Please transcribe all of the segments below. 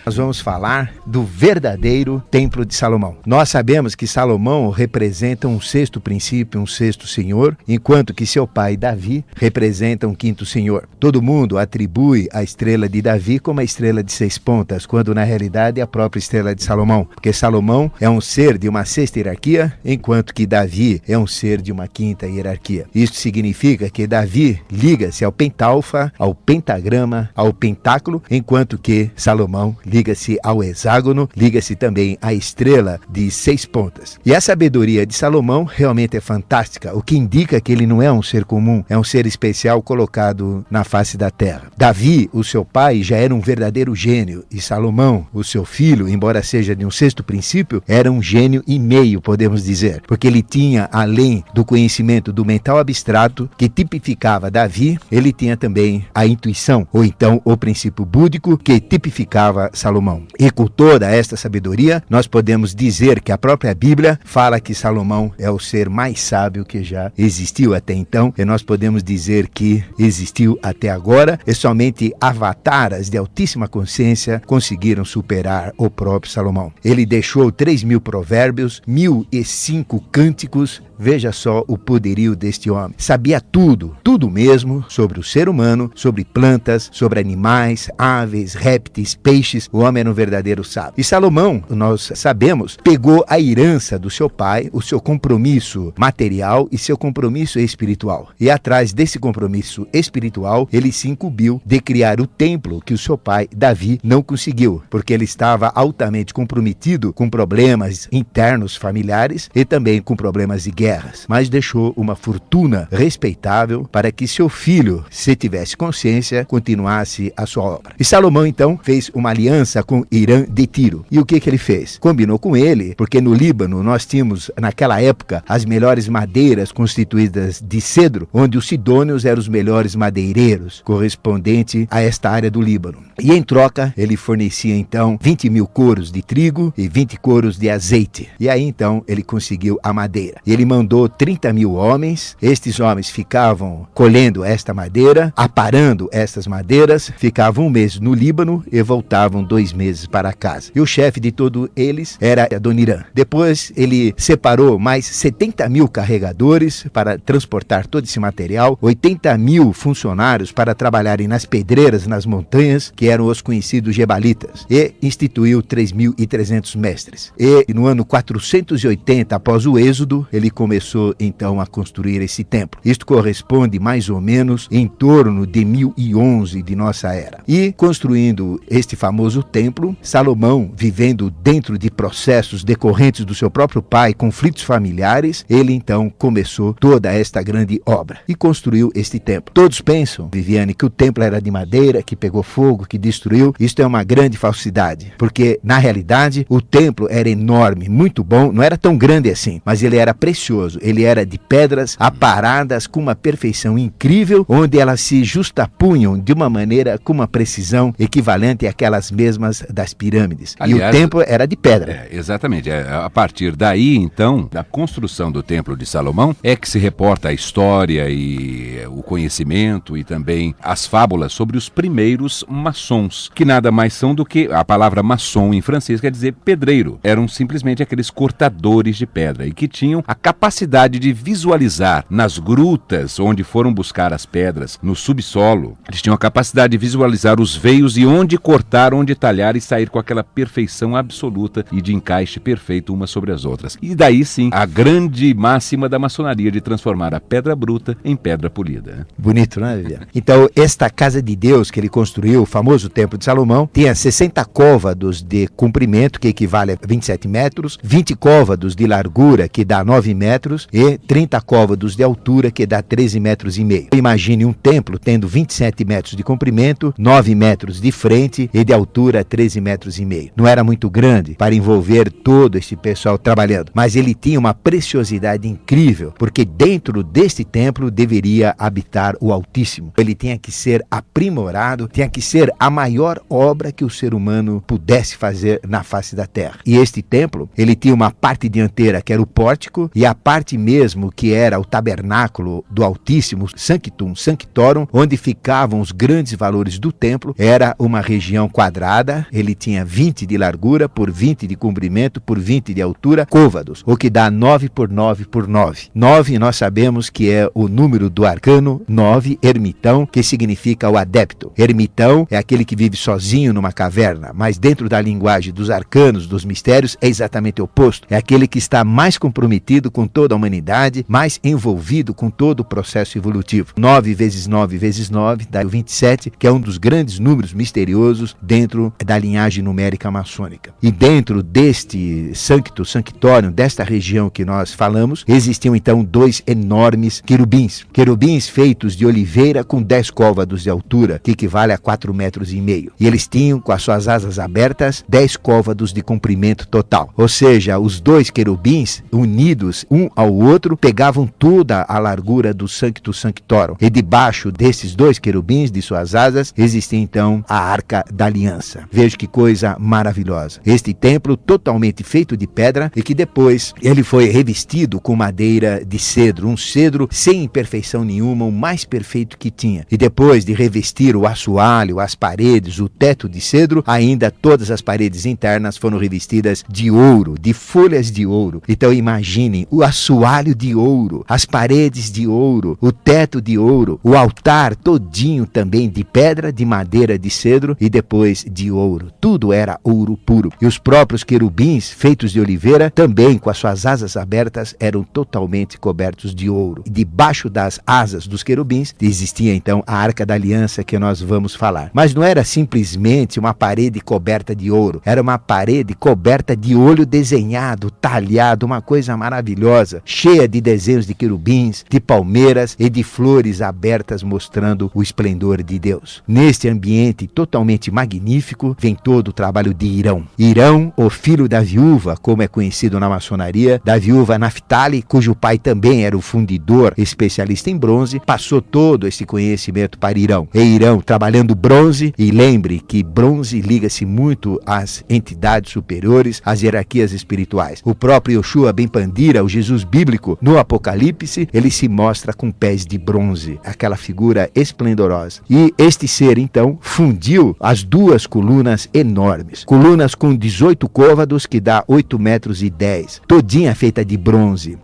nós vamos falar do verdadeiro Templo de Salomão. Nós sabemos que Salomão representa um sexto princípio, um sexto senhor, enquanto que seu pai Davi representa um quinto senhor. Todo mundo atribui a estrela de Davi como a estrela de 6 pontas, quando na realidade é a própria estrela de Salomão, porque Salomão é um ser de uma sexta hierarquia, enquanto que Davi é um ser de uma quinta hierarquia. Isso significa que Davi liga-se ao pentalfa, ao pentagrama, ao pentáculo, enquanto que Salomão liga-se ao hexágono, liga-se também à estrela de 6 pontas. E a sabedoria de Salomão realmente é fantástica, o que indica que ele não é um ser comum, é um ser especial colocado na face da terra. Davi, o seu pai, já era um verdadeiro gênio, e Salomão, o seu filho, embora seja de um sexto princípio, era um gênio e meio, podemos dizer, porque ele tinha, além do conhecimento do mental abstrato, que tipificava Davi, ele tinha também a intuição, ou então o princípio búdico, que tipificava Salomão. E com toda esta sabedoria, nós podemos dizer que a própria Bíblia fala que Salomão é o ser mais sábio que já existiu até então, e nós podemos dizer que existiu até agora, e somente avataras de altíssima consciência conseguiram superar o próprio Salomão. Ele deixou 3.000 provérbios, 1.005 cânticos. Veja só o poderio deste homem. Sabia tudo, tudo mesmo, sobre o ser humano, sobre plantas, sobre animais, aves, répteis, peixes. O homem era um verdadeiro sábio. E Salomão, nós sabemos, pegou a herança do seu pai, o seu compromisso material e seu compromisso espiritual. E atrás desse compromisso espiritual, ele se incumbiu de criar o templo que o seu pai, Davi, não conseguiu, porque ele estava altamente comprometido com problemas internos familiares e também com problemas de guerra. Mas deixou uma fortuna respeitável para que seu filho, se tivesse consciência, continuasse a sua obra. E Salomão então fez uma aliança com Irã de Tiro. E o que ele fez? Combinou com ele, porque no Líbano nós tínhamos naquela época as melhores madeiras constituídas de cedro, onde os sidônios eram os melhores madeireiros, correspondente a esta área do Líbano. E em troca ele fornecia então 20.000 coros de trigo e 20 coros de azeite. E aí então ele conseguiu a madeira. E ele mandou 30.000 homens. Estes homens ficavam colhendo esta madeira, aparando estas madeiras, ficavam 1 mês no Líbano e voltavam 2 meses para casa. E o chefe de todos eles era Adoniram. Depois ele separou mais 70.000 carregadores para transportar todo esse material, 80.000 funcionários para trabalharem nas pedreiras, nas montanhas, que eram os conhecidos gebalitas, e instituiu 3.300 mestres. E no ano 480 após o êxodo, ele começou então a construir esse templo. Isto corresponde mais ou menos em torno de 1011 de nossa era. E construindo este famoso templo, Salomão, vivendo dentro de processos decorrentes do seu próprio pai, conflitos familiares, ele então começou toda esta grande obra e construiu este templo. Todos pensam, Viviane, que o templo era de madeira, que pegou fogo, que destruiu. Isto é uma grande falsidade, porque na realidade o templo era enorme, muito bom, não era tão grande assim, mas ele era precioso, ele era de pedras aparadas com uma perfeição incrível, onde elas se justapunham de uma maneira com uma precisão equivalente àquelas mesmas das pirâmides. Aliás, e o templo era de pedra. Exatamente. A partir daí, então, da construção do Templo de Salomão, é que se reporta a história e o conhecimento e também as fábulas sobre os primeiros maçons, que nada mais são do que, a palavra maçom em francês quer dizer pedreiro. Eram simplesmente aqueles cortadores de pedra e que tinham a capacidade de visualizar nas grutas onde foram buscar as pedras, no subsolo. Eles tinham a capacidade de visualizar os veios e onde cortar, onde talhar e sair com aquela perfeição absoluta e de encaixe perfeito umas sobre as outras. E daí sim, a grande máxima da maçonaria de transformar a pedra bruta em pedra polida. Bonito, né, Viviane? Então, esta casa de Deus que ele construiu, o famoso Templo de Salomão, tinha 60 côvados de comprimento, que equivale a 27 metros, 20 côvados de largura, que dá 9 metros, e 30 côvados de altura, que dá 13 metros e meio. Imagine um templo tendo 27 metros de comprimento, 9 metros de frente e de altura 13 metros e meio. Não era muito grande para envolver todo esse pessoal trabalhando, mas ele tinha uma preciosidade incrível, porque dentro deste templo deveria habitar o Altíssimo. Ele tinha que ser aprimorado, tinha que ser a maior obra que o ser humano pudesse fazer na face da terra. E este templo, ele tinha uma parte dianteira que era o pórtico, e a parte mesmo que era o tabernáculo do Altíssimo, chamadíssimo Sanctum Sanctorum, onde ficavam os grandes valores do templo. Era uma região quadrada, ele tinha 20 de largura, por 20 de comprimento, por 20 de altura, côvados, o que dá 9 por 9 por 9. 9 nós sabemos que é o número do arcano 9, ermitão, que significa o adepto. Ermitão é aquele que vive sozinho numa caverna, mas dentro da linguagem dos arcanos, dos mistérios, é exatamente o oposto. É aquele que está mais comprometido com toda a humanidade, mais envolvido com todo o processo evolutivo. 9 vezes 9 vezes 9 dá o 27, que é um dos grandes números misteriosos dentro da linhagem numérica maçônica. E dentro deste Sanctum Sanctorum, desta região que nós falamos, existiam então 2 enormes querubins. Querubins feitos de oliveira com 10 côvados de altura, que equivale a 4,5 metros. E eles tinham, com as suas asas abertas, 10 côvados de comprimento total. Ou seja, os 2 querubins, unidos um ao outro, pegavam toda a largura do Sanctum Sanctorum. E debaixo desses 2 querubins, de suas asas, existia então a Arca da Aliança. Veja que coisa maravilhosa. Este templo totalmente feito de pedra e que depois ele foi revestido com madeira de cedro, um cedro sem imperfeição nenhuma, o mais perfeito que tinha. E depois de revestir o assoalho, as paredes, o teto de cedro, ainda todas as paredes internas foram revestidas de ouro, de folhas de ouro. Então imaginem, o assoalho de ouro, as paredes de ouro, o teto de ouro, o altar todinho também de pedra, de madeira de cedro e depois de ouro. Tudo era ouro puro. E os próprios querubins, feitos de oliveira, também com as suas asas abertas, eram totalmente cobertos de ouro. E debaixo das asas dos querubins existia então a Arca da Aliança, que nós vamos falar. Mas não era simplesmente uma parede coberta de ouro, era uma parede coberta de olho desenhado, talhado, uma coisa maravilhosa, cheia de desenhos de querubins, de palmeiras e de flores abertas mostrando o esplendor de Deus. Neste ambiente totalmente magnífico vem todo o trabalho de Irão. Irão, o filho da viúva, como é conhecido na maçonaria, da viúva Naphtali, cujo pai também era o fundidor, especialista em bronze, passou todo esse conhecimento para Irão. E Irão, trabalhando bronze, e lembre que bronze liga-se muito às entidades superiores, às hierarquias espirituais. O próprio Yoshua Ben Pandira, o Jesus bíblico, no Apocalipse, ele se mostra com pés de bronze, aquela figura esplendorosa. E este ser, então, fundiu as 2 colunas enormes, colunas com 18 côvados, que dá 8,10 metros, todinha feita de bronze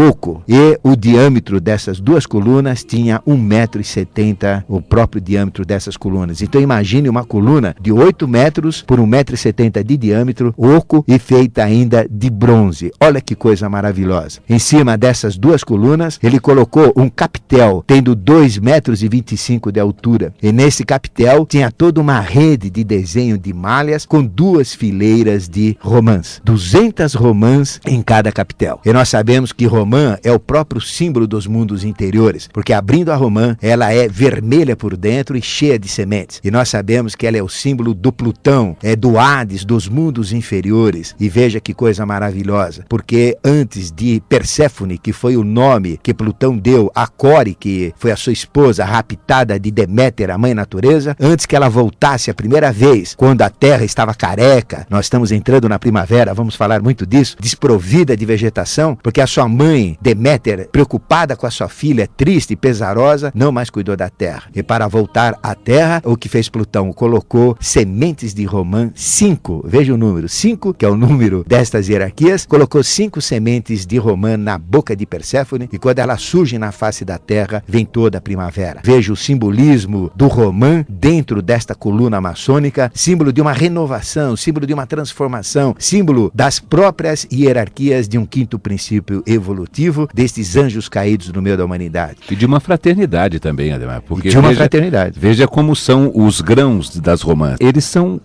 oco, e o diâmetro dessas 2 colunas tinha 1,70 metro, o próprio diâmetro dessas colunas. Então imagine uma coluna de 8 metros por 1,70 metro de diâmetro, oco e feita ainda de bronze. Olha que coisa maravilhosa. Em cima dessas 2 colunas, ele colocou um capitel, tendo 2,25 metros de altura. E nesse capitel tinha toda uma rede de desenho de malhas com 2 fileiras de romãs. 200 romãs em cada capitel. E nós sabemos que romã é o próprio símbolo dos mundos interiores, porque abrindo a romã, ela é vermelha por dentro e cheia de sementes. E nós sabemos que ela é o símbolo do Plutão, é do Hades, dos mundos inferiores. E veja que coisa maravilhosa, porque antes de Perséfone, que foi o nome que Plutão deu a Core, que foi a sua esposa raptada de Deméter, a mãe natureza, antes que ela voltasse a primeira vez, quando a terra estava careca, nós estamos entrando na primavera, vamos falar muito disso, desprovida de vegetação, porque a sua mãe, Deméter, preocupada com a sua filha, triste e pesarosa, não mais cuidou da terra. E para voltar à terra, o que fez Plutão? Colocou sementes de romã, 5, veja o número, 5, que é o número destas hierarquias, colocou 5 sementes de romã na boca de Perséfone, e quando ela surge na face da terra, vem toda a primavera. Veja o simbolismo do romã dentro desta coluna maçônica, símbolo de uma renovação, símbolo de uma transformação, símbolo das próprias hierarquias de um 5º princípio evolutivo, destes anjos caídos no meio da humanidade. E de uma fraternidade também, Ademar. Porque de uma fraternidade. Veja como são os grãos das romãs. Eles são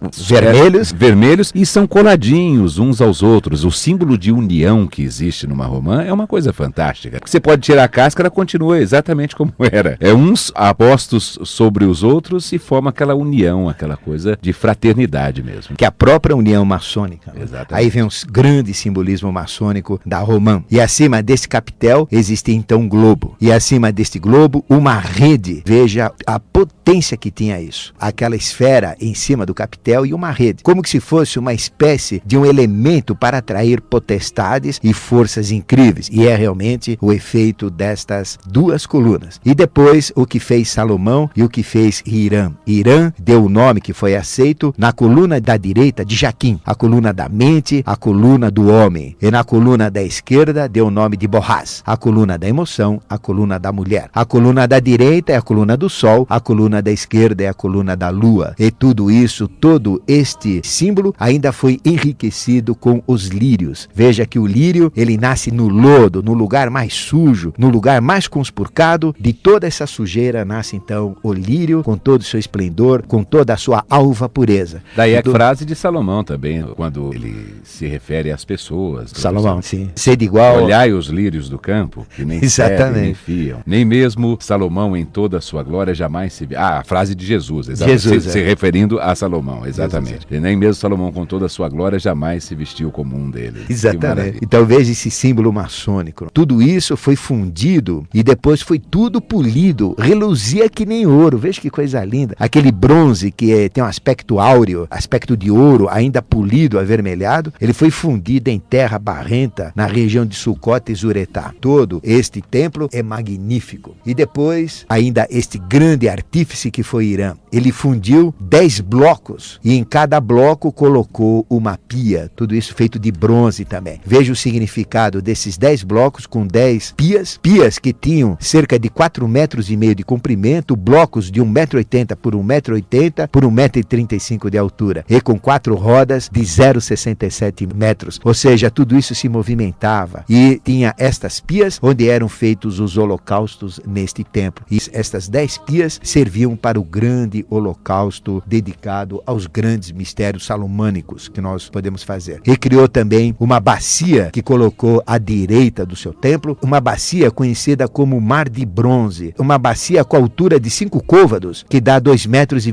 vermelhos e são coladinhos uns aos outros. O símbolo de união que existe numa romã é uma coisa fantástica. Você pode tirar a casca, ela continua exatamente como era. É uns apostos sobre os outros e forma aquela união, aquela coisa de fraternidade mesmo. Que é a própria união maçônica. Exatamente. Aí vem um grande simbolismo maçônico da romã. E acima desse capitel existe então um globo. E acima deste globo, uma rede. Veja a potência que tinha isso. Aquela esfera em cima do capitel e uma rede. Como que se fosse uma espécie de um elemento para atrair potestades e forças incríveis. E é realmente o efeito destas 2 2 colunas. E depois o que fez Salomão e o que fez Hirã. Hirã deu o nome que foi aceito na coluna da direita de Jaquim, a coluna da mente, a coluna do homem. E na coluna da esquerda deu o nome de Boaz, a coluna da emoção, a coluna da mulher. A coluna da direita é a coluna do sol, a coluna da esquerda é a coluna da lua. E tudo isso, todo este símbolo ainda foi enriquecido com os lírios. Veja que o lírio, ele nasce no lodo, no lugar mais sujo, no lugar mais conspurcado. De toda essa sujeira nasce então o lírio com todo o seu esplendor, com toda a sua alva pureza. Daí a frase de Salomão também, quando ele se refere às pessoas. Salomão, sim. Sede igual... Olhai os lírios do campo, que nem servem, nem fiam. Nem mesmo Salomão em toda a sua glória jamais se viu. A frase de Jesus, se referindo a Salomão, exatamente. E nem mesmo Salomão com toda a sua glória jamais se vestiu como um deles. Exatamente. Então veja esse símbolo maçônico. Tudo isso foi fundido e depois foi tudo polido, reluzia que nem ouro. Veja que coisa linda. Aquele bronze que tem um aspecto áureo, aspecto de ouro, ainda polido, avermelhado, ele foi fundido em terra barrenta na região de Sucote e Zuretá. Todo este templo é magnífico. E depois, ainda este grande artífice que foi Hirã, ele fundiu 10 blocos e em cada bloco colocou uma pia, tudo isso feito de bronze também. Veja o significado desses 10 blocos com 10 pias que tinham cerca de 4,5 metros de comprimento, blocos de 1,80 m por 1,80 m por 1,35 m de altura e com 4 rodas de 0,67 metros, ou seja, tudo isso se movimentava e tinha estas pias onde eram feitos os holocaustos neste templo. E estas 10 pias serviam para o grande holocausto dedicado aos grandes mistérios salomônicos que nós podemos fazer. E criou também uma bacia que colocou à direita do seu templo, uma bacia conhecida como Mar de Bronze, uma bacia com altura de 5 côvados, que dá 2,25 metros,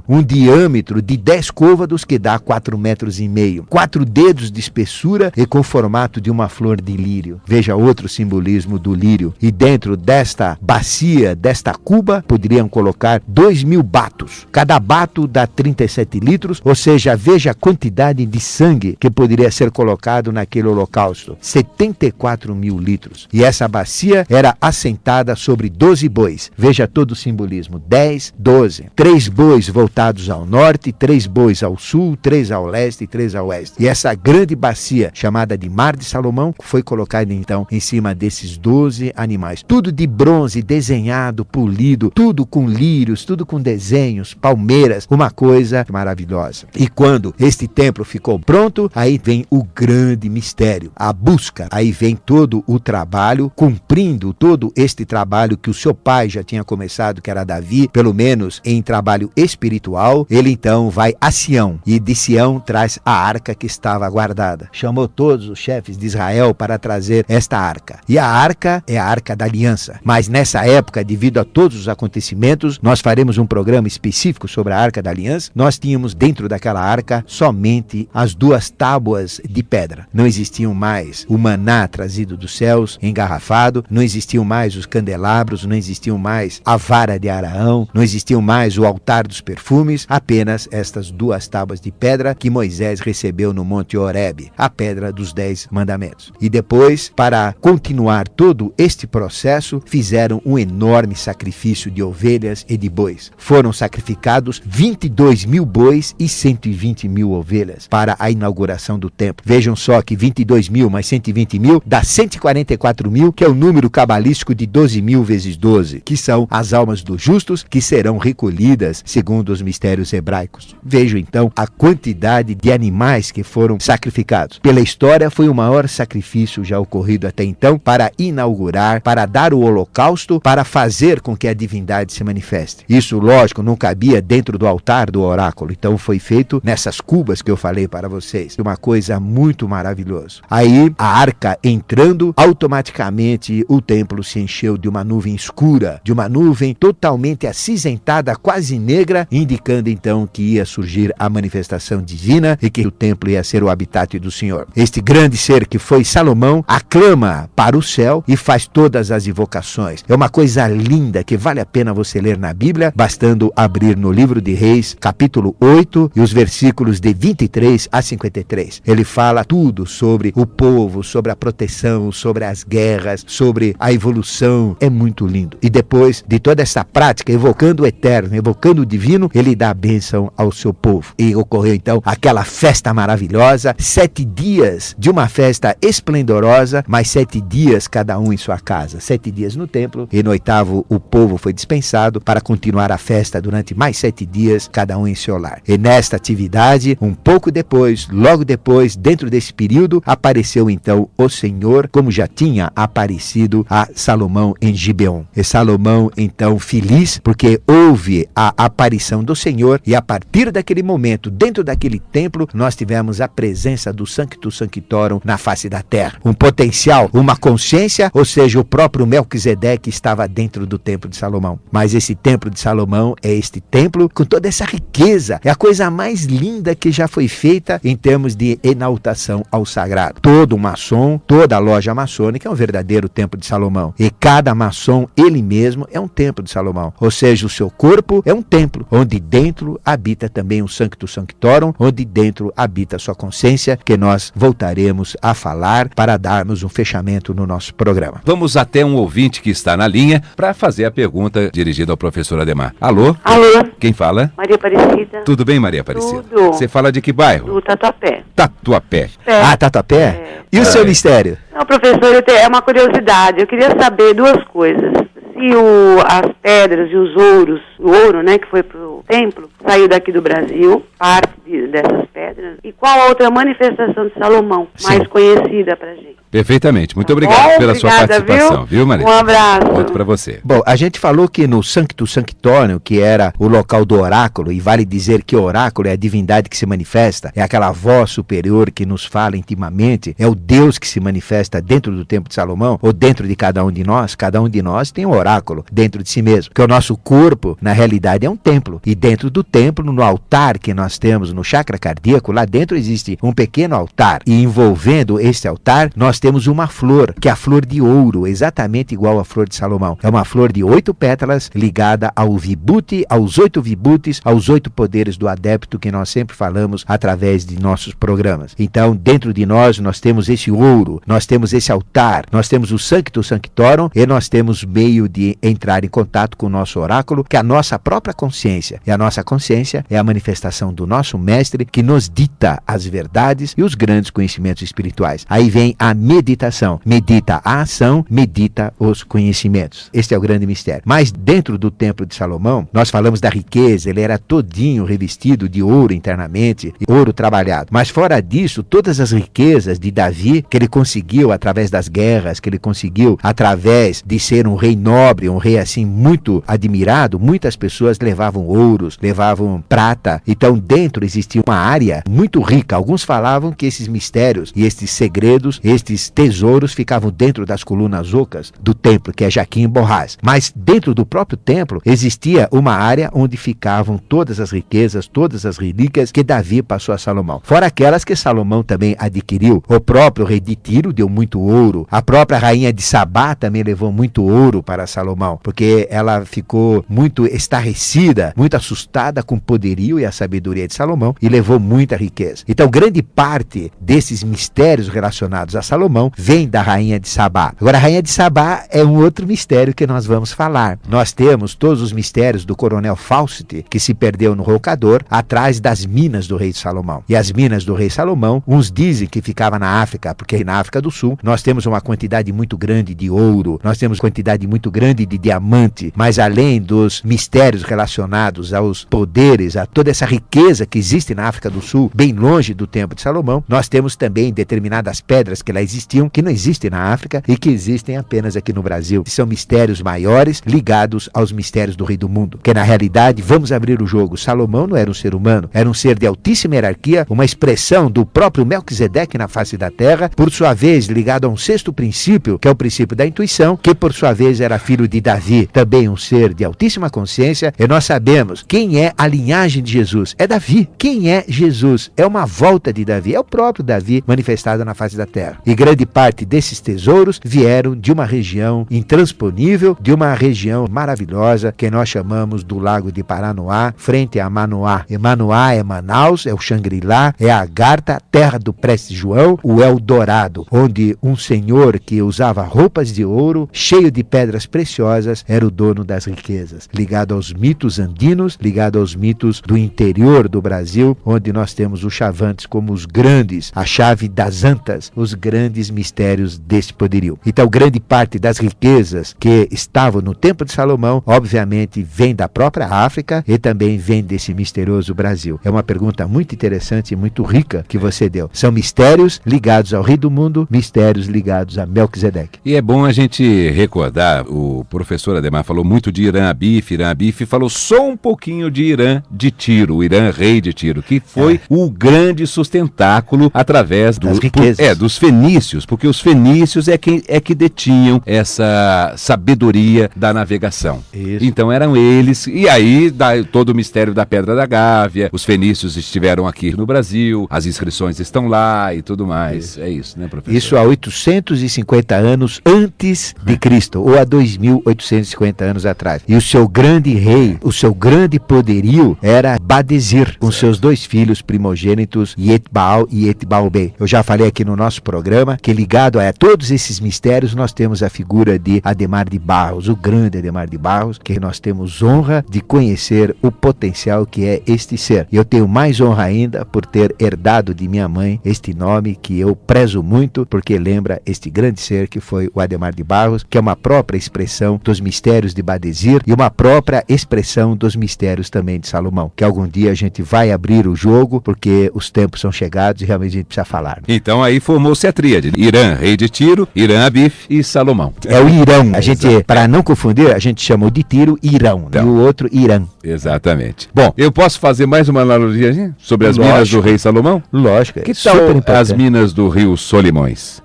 um diâmetro de 10 côvados, que dá 4,5 metros, 4 dedos de espessura e com o formato de uma flor de lírio. Veja outro simbolismo do lírio. E dentro desta bacia, desta cuba, poderiam colocar 2.000 batos. Cada bato dá 37 litros, ou seja, veja a quantidade de sangue que poderia ser colocado naquele holocausto. 74.000 litros. E essa bacia era assentada sobre 12 bois. Veja todo o simbolismo. 10, 12. 3 bois voltados ao norte, 3 bois ao sul, 3 ao leste e 3 ao oeste. E essa grande bacia, chamada de Mar de Salomão, foi colocada então em cima desses 12 animais. Tudo de bronze, desenhado, polido, tudo com lírios, tudo com desenhos, palmeiras, uma coisa maravilhosa. E quando este templo ficou pronto, aí vem o grande mistério, a busca. Aí vem todo o trabalho, cumprindo todo este trabalho que o seu pai já tinha começado, que era Davi, pelo menos em trabalho espiritual. Ele então vai a Sião e de Sião traz a arca que estava guardada. Chamou todos os chefes de Israel para trazer esta arca. E a arca é a arca da aliança. Mas nessa época, devido a todos os acontecimentos, nós faremos um programa específico sobre a arca da aliança. Nós tínhamos dentro daquela arca somente as 2 tábuas de pedra. Não existiam mais o maná trazido dos céus, engarrafado, não existiam mais os candelabros, não existiam mais a vara de Araão, não existiam mais o altar dos perfumes, apenas estas 2 tábuas de pedra que Moisés recebeu no Monte Horebe, a pedra dos 10 mandamentos. E depois, para continuar todo este processo, fizeram um enorme sacrifício de ovelhas e de bois. Foram sacrificados 22.000 bois e 120.000 ovelhas para a inauguração do templo. Vejam só que 22.000 mais 120.000 dá 144.000, que é o número cabalístico de 12.000 vezes 12, que são as almas dos justos que serão recolhidas segundo os mistérios hebraicos. Vejam então a quantidade de animais que foram sacrificados. Pela história, foi o maior sacrifício já ocorrido até então para inaugurar, para dar o holocausto, para fazer com que a divindade se manifeste. Isso, lógico, não cabia dentro do altar do oráculo, então foi feito nessas cubas que eu falei para vocês. Uma coisa muito maravilhosa. Aí, a arca entrando, automaticamente o templo se encheu de uma nuvem escura, de uma nuvem totalmente acinzentada, quase negra, indicando então que ia surgir a manifestação divina e que o templo ia ser o habitat do Senhor. Este grande ser que foi Salomão aclama para o céu e faz todas as invocações. É uma coisa linda que vale a pena você ler na Bíblia, bastando abrir no livro de Reis, capítulo 8 e os versículos de 23 a 53. Ele fala tudo sobre o povo, sobre a proteção, sobre as guerras, sobre a evolução evolução, é muito lindo. E depois de toda essa prática, evocando o eterno, evocando o divino, ele dá a bênção ao seu povo. E ocorreu então aquela festa maravilhosa, 7 dias de uma festa esplendorosa, mas 7 dias cada um em sua casa, 7 dias no templo, e no 8º o povo foi dispensado para continuar a festa durante mais 7 dias, cada um em seu lar. E nesta atividade, um pouco depois, logo depois, dentro desse período, apareceu então o Senhor, como já tinha aparecido a Salomão em Gibeon. E Salomão então feliz, porque houve a aparição do Senhor, e a partir daquele momento, dentro daquele templo, nós tivemos a presença do Sanctus Sanctorum na face da terra. Um potencial, uma consciência, ou seja, o próprio Melquisedeque estava dentro do templo de Salomão. Mas esse templo de Salomão é este templo com toda essa riqueza. É a coisa mais linda que já foi feita em termos de enaltação ao sagrado. Todo maçom, toda a loja maçônica é um verdadeiro templo de Salomão. E cada maçom, ele mesmo, é um templo de Salomão. Ou seja, o seu corpo é um templo, onde dentro habita também o Sanctus Sanctorum, onde dentro habita a sua consciência, que nós voltaremos a falar para darmos um fechamento no nosso programa. Vamos até um ouvinte que está na linha para fazer a pergunta dirigida ao professor Ademar. Alô? Alô? Quem fala? Maria Aparecida. Tudo bem, Maria Aparecida? Tudo. Você fala de que bairro? Do Tatuapé. Tatuapé. Ah, Tatuapé? E o seu mistério? Não, professor, é uma curiosidade. Eu queria saber 2 coisas. Se as pedras e os ouros, o ouro, né, que foi pro templo, saiu daqui do Brasil, parte dessas pedras, e qual a outra manifestação de Salomão, mais conhecida pra gente? Perfeitamente. Muito obrigado pela sua participação, viu, Maria? Um abraço. Outro para você. Bom, a gente falou que no Sanctus Sanctorum, que era o local do oráculo, e vale dizer que o oráculo é a divindade que se manifesta, é aquela voz superior que nos fala intimamente, é o Deus que se manifesta dentro do templo de Salomão, ou dentro de cada um de nós tem um oráculo dentro de si mesmo, porque o nosso corpo, na realidade, é um templo, e dentro do templo, no altar que nós temos no chakra cardíaco, lá dentro existe um pequeno altar, e envolvendo este altar, nós temos uma flor, que é a flor de ouro, exatamente igual à flor de Salomão. É uma flor de 8 pétalas ligada ao vibhuti, aos 8 vibhutis, aos 8 poderes do adepto que nós sempre falamos através de nossos programas. Então, dentro de nós temos esse ouro, nós temos esse altar, nós temos o Sanctus Sanctorum e nós temos meio de entrar em contato com o nosso oráculo, que é a nossa própria consciência. E a nossa consciência é a manifestação do nosso mestre que nos dita as verdades e os grandes conhecimentos espirituais. Aí vem a meditação. Medita a ação, medita os conhecimentos. Este é o grande mistério. Mas dentro do templo de Salomão, nós falamos da riqueza, ele era todinho revestido de ouro internamente, ouro trabalhado. Mas fora disso, todas as riquezas de Davi, que ele conseguiu através das guerras, que ele conseguiu através de ser um rei nobre, um rei assim muito admirado, muitas pessoas levavam ouros, levavam prata. Então dentro existia uma área muito rica. Alguns falavam que esses mistérios e estes segredos, estes tesouros ficavam dentro das colunas ocas do templo, que é Jaquim e Borrás. Mas dentro do próprio templo existia uma área onde ficavam todas as riquezas, todas as relíquias que Davi passou a Salomão. Fora aquelas que Salomão também adquiriu. O próprio rei de Tiro deu muito ouro. A própria rainha de Sabá também levou muito ouro para Salomão, porque ela ficou muito estarrecida, muito assustada com o poderio e a sabedoria de Salomão e levou muita riqueza. Então grande parte desses mistérios relacionados a Salomão vem da rainha de Sabá. Agora a rainha de Sabá é um outro mistério que nós vamos falar. Nós temos todos os mistérios do coronel Fawcett, que se perdeu no Roncador, atrás das minas do rei Salomão. E as minas do rei Salomão, uns dizem que ficava na África, porque na África do Sul nós temos uma quantidade muito grande de ouro, nós temos quantidade muito grande de diamante, mas além dos mistérios relacionados aos poderes, a toda essa riqueza que existe na África do Sul, bem longe do templo de Salomão, nós temos também determinadas pedras que lá existiam, que não existem na África e que existem apenas aqui no Brasil. São mistérios maiores ligados aos mistérios do rei do mundo. Que na realidade, vamos abrir o jogo, Salomão não era um ser humano, era um ser de altíssima hierarquia, uma expressão do próprio Melquisedeque na face da terra, por sua vez ligado a um 6º princípio, que é o princípio da intuição, que por sua vez era filho filho de Davi, também um ser de altíssima consciência, e nós sabemos quem é a linhagem de Jesus. É Davi. Quem é Jesus? É uma volta de Davi, é o próprio Davi manifestado na face da terra. E grande parte desses tesouros vieram de uma região intransponível, de uma região maravilhosa que nós chamamos do Lago de Paranoá, frente a Manoá. E Manoá é Manaus, é o Xangri-Lá, é a Agartha, terra do Prestes João, o Eldorado, onde um senhor que usava roupas de ouro, cheio de pedras preciosas, era o dono das riquezas. Ligado aos mitos andinos, ligado aos mitos do interior do Brasil, onde nós temos os Chavantes como os grandes, a chave das antas, os grandes mistérios deste poderio. Então, grande parte das riquezas que estavam no Templo de Salomão, obviamente, vem da própria África e também vem desse misterioso Brasil. É uma pergunta muito interessante e muito rica que você deu. São mistérios ligados ao Rei do Mundo, mistérios ligados a Melquisedeque. E é bom a gente recordar, o professor Ademar falou muito de Irã Abif falou só um pouquinho de Irã de Tiro, o Irã rei de Tiro, que foi o grande sustentáculo através das riquezas. Dos fenícios, porque os fenícios é que detinham essa sabedoria da navegação. Isso. Então eram eles, e aí todo o mistério da Pedra da Gávea, os fenícios estiveram aqui no Brasil, as inscrições estão lá e tudo mais. Isso. É isso, né, professor? Isso há 850 anos antes de Cristo, ou há 2.850 anos atrás. E o seu grande rei, o seu grande poderio era Badesir, com seus dois filhos primogênitos, Yetbaal e Yetbaal-Bey. Eu já falei aqui no nosso programa que ligado a todos esses mistérios nós temos a figura de Ademar de Barros, o grande Ademar de Barros, que nós temos honra de conhecer o potencial que é este ser. E eu tenho mais honra ainda por ter herdado de minha mãe este nome que eu prezo muito, porque lembra este grande ser que foi o Ademar de Barros, que é uma própria expressão dos mistérios de Badesir e uma própria expressão dos mistérios também de Salomão, que algum dia a gente vai abrir o jogo, porque os tempos são chegados e realmente a gente precisa falar. Então aí formou-se a tríade: Irã, rei de Tiro, Irã Abif e Salomão. É o Irão. A gente, para não confundir, a gente chamou de Tiro Irão, então, e o outro Irã. Exatamente. Bom, eu posso fazer mais uma analogia sobre as minas do rei Salomão? Lógico. Que tal as minas do rio Solimões?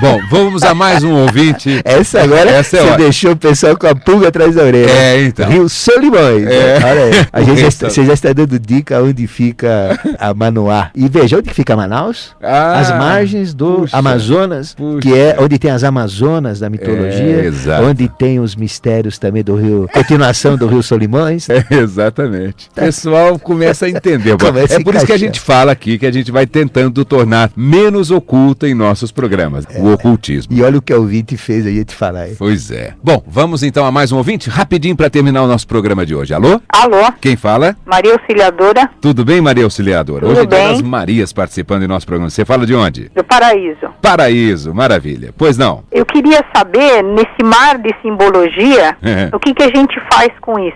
Bom, vamos a mais um ouvinte. Essa agora você deixou o pessoal com a pulga atrás da orelha. Então. Rio Solimões. Olha aí. Você já está dando dica onde fica a Manoá. E veja, onde fica Manaus? As margens do Amazonas, que é onde tem as Amazonas da mitologia, onde tem os mistérios também do rio, continuação do rio Solimões. Exatamente. O pessoal começa a entender. É por isso que a gente fala aqui, que a gente vai tentando tornar menos oculta em nossos programas, o ocultismo. E olha o que o ouvinte fez aí te falar. Pois é. Bom, vamos então a mais um ouvinte, rapidinho para terminar o nosso programa de hoje. Alô? Alô? Quem fala? Maria Auxiliadora. Tudo bem, Maria Auxiliadora? Tudo hoje é bem. dia das Marias participando do nosso programa. Você fala de onde? Do Paraíso. Paraíso, maravilha. Pois não? Eu queria saber, nesse mar de simbologia, o que a gente faz com isso?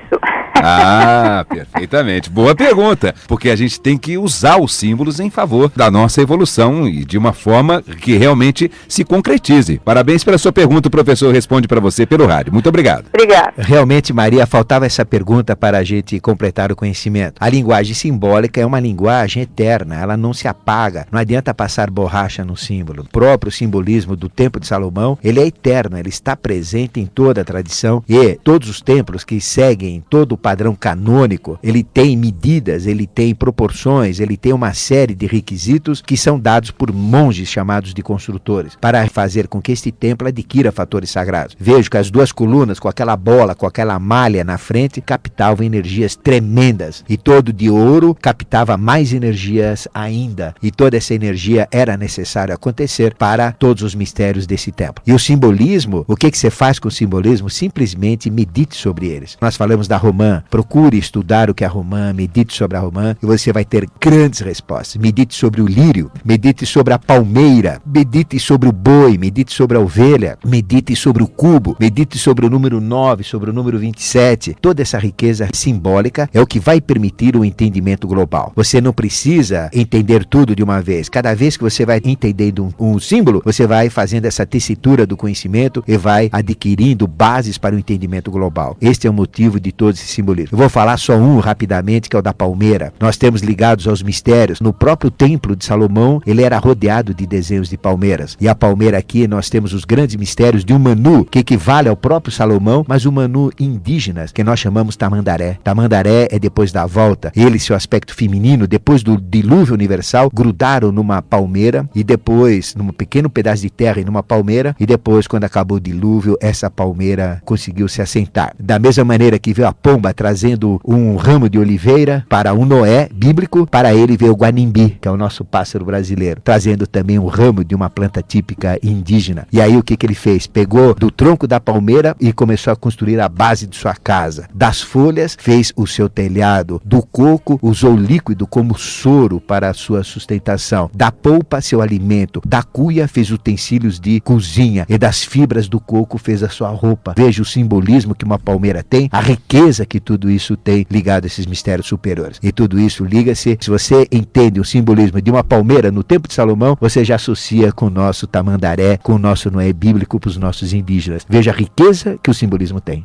Perfeitamente. Boa pergunta. Porque a gente tem que usar os símbolos em favor da nossa evolução e de uma forma que realmente se concretize. Parabéns pela sua pergunta. O professor responde para você pelo rádio. Muito obrigado. Obrigado. Realmente, Maria, faltava essa pergunta para a gente completar o conhecimento. A linguagem simbólica é uma linguagem eterna. Ela não se apaga. Não adianta passar borracha no símbolo. O próprio simbolismo do Templo de Salomão, ele é eterno. Ele está presente em toda a tradição e todos os templos que seguem todo o padrão canônico, ele tem medidas, ele tem proporções, ele tem uma série de requisitos que são dados por monges chamados de construtores, para fazer com que este templo adquira fatores sagrados. Vejo que as duas colunas, com aquela bola, com aquela malha na frente, captavam energias tremendas, e todo de ouro captava mais energias ainda, e toda essa energia era necessária acontecer para todos os mistérios desse templo. E o simbolismo, o que você faz com o simbolismo? Simplesmente medite sobre eles. Nós falamos da romã, procure estudar o que é a romã, medite sobre a romã e você vai ter grandes respostas. Medite sobre o lírio, medite sobre a palmeira, medite sobre o boi, medite sobre a ovelha, medite sobre o cubo, medite sobre o número 9, sobre o número 27. Toda essa riqueza simbólica é o que vai permitir o entendimento global. Você não precisa entender tudo de uma vez. Cada vez que você vai entendendo um símbolo, você vai fazendo essa tessitura do conhecimento e vai adquirindo bases para o entendimento global. Este é o motivo de todo esse simbolismo simbolismo. Eu vou falar só um rapidamente, que é o da palmeira. Nós temos ligados aos mistérios. No próprio templo de Salomão, ele era rodeado de desenhos de palmeiras. E a palmeira aqui, nós temos os grandes mistérios de um Manu, que equivale ao próprio Salomão, mas o Manu indígenas, que nós chamamos Tamandaré. Tamandaré é depois da volta. Ele, seu aspecto feminino, depois do dilúvio universal, grudaram numa palmeira e depois, num pequeno pedaço de terra e numa palmeira, e depois, quando acabou o dilúvio, essa palmeira conseguiu se assentar. Da mesma maneira que veio a pomba trazendo um ramo de oliveira para um Noé bíblico, para ele veio o guanimbi, que é o nosso pássaro brasileiro, trazendo também um ramo de uma planta típica indígena. E aí o que ele fez? Pegou do tronco da palmeira e começou a construir a base de sua casa. Das folhas fez o seu telhado, do coco usou o líquido como soro para a sua sustentação, da polpa seu alimento, da cuia fez utensílios de cozinha e das fibras do coco fez a sua roupa. Veja o simbolismo que uma palmeira tem, a riqueza que tudo isso tem ligado a esses mistérios superiores. E tudo isso liga-se, se você entende o simbolismo de uma palmeira no tempo de Salomão, você já associa com o nosso Tamandaré, com o nosso Noé bíblico para os nossos indígenas. Veja a riqueza que o simbolismo tem.